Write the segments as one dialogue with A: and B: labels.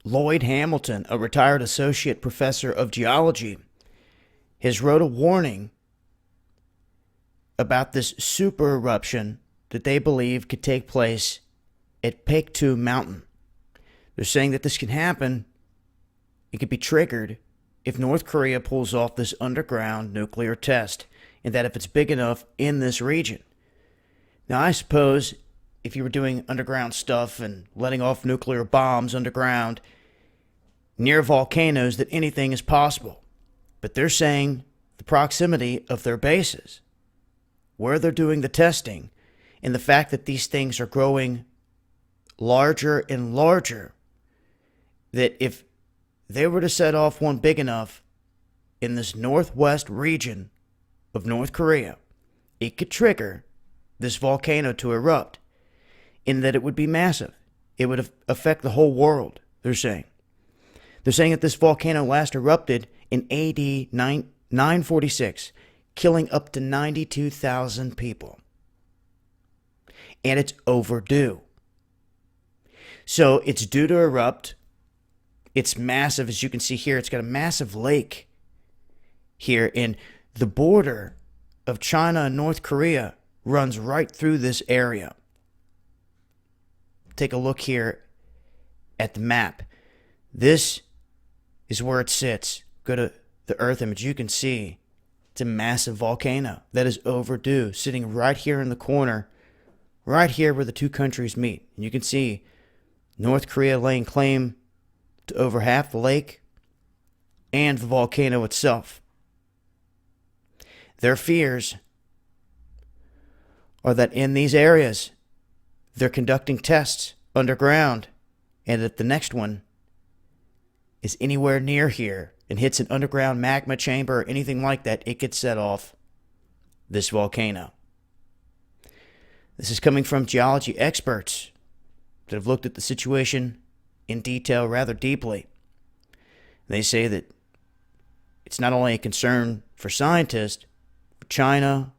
A: Lloyd Hamilton, a retired associate professor of geology, has wrote a warning about this super eruption that they believe could take place at Paektu Mountain. They're saying that this can happen, it could be triggered if North Korea pulls off this underground nuclear test, and that if it's big enough in this region. Now, I suppose if you were doing underground stuff and letting off nuclear bombs underground near volcanoes, that anything is possible. But they're saying the proximity of their bases, where they're doing the testing, and the fact that these things are growing larger and larger, that if they were to set off one big enough in this northwest region of North Korea, it could trigger this volcano to erupt, in that it would be massive. It would affect the whole world, they're saying. They're saying that this volcano last erupted in AD 946, killing up to 92,000 people. And it's overdue. So it's due to erupt. It's massive, as you can see here. It's got a massive lake here, and the border of China and North Korea runs right through this area. Take a look here at the map. This is where it sits. Go to the Earth image. You can see it's a massive volcano that is overdue, sitting right here in the corner, right here where the two countries meet. And you can see North Korea laying claim to over half the lake and the volcano itself. Their fears are that in these areas, they're conducting tests underground, and that the next one is anywhere near here and hits an underground magma chamber or anything like that, it could set off this volcano. This is coming from geology experts that have looked at the situation in detail rather deeply. They say that it's not only a concern for scientists, for China,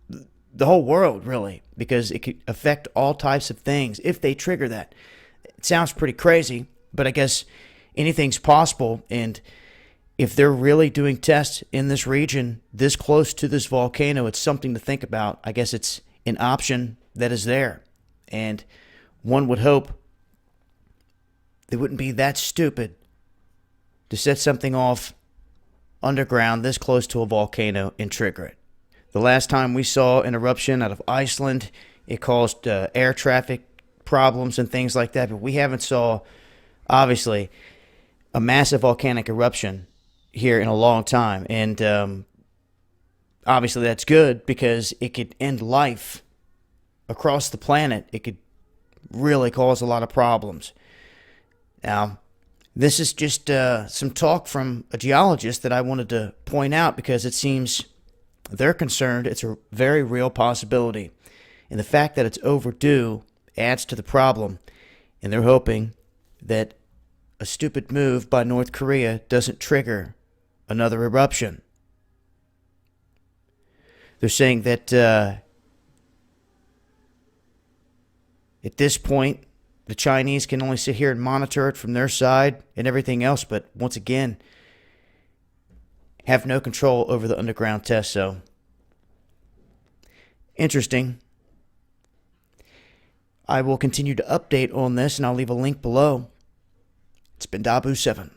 A: the whole world, really, because it could affect all types of things if they trigger that. It sounds pretty crazy, but I guess anything's possible. And if they're really doing tests in this region, this close to this volcano, it's something to think about. I guess it's an option that is there. And one would hope they wouldn't be that stupid to set something off underground this close to a volcano and trigger it. The last time we saw an eruption out of Iceland, it caused air traffic problems and things like that. But we haven't saw, obviously, a massive volcanic eruption here in a long time. And obviously that's good because it could end life across the planet. It could really cause a lot of problems. Now, this is just some talk from a geologist that I wanted to point out because it seems they're concerned it's a very real possibility. And the fact that it's overdue adds to the problem. And they're hoping that a stupid move by North Korea doesn't trigger another eruption. They're saying that at this point, the Chinese can only sit here and monitor it from their side and everything else, but once again, have no control over the underground test. So, interesting. I will continue to update on this, and I'll leave a link below. It's been Dabu7.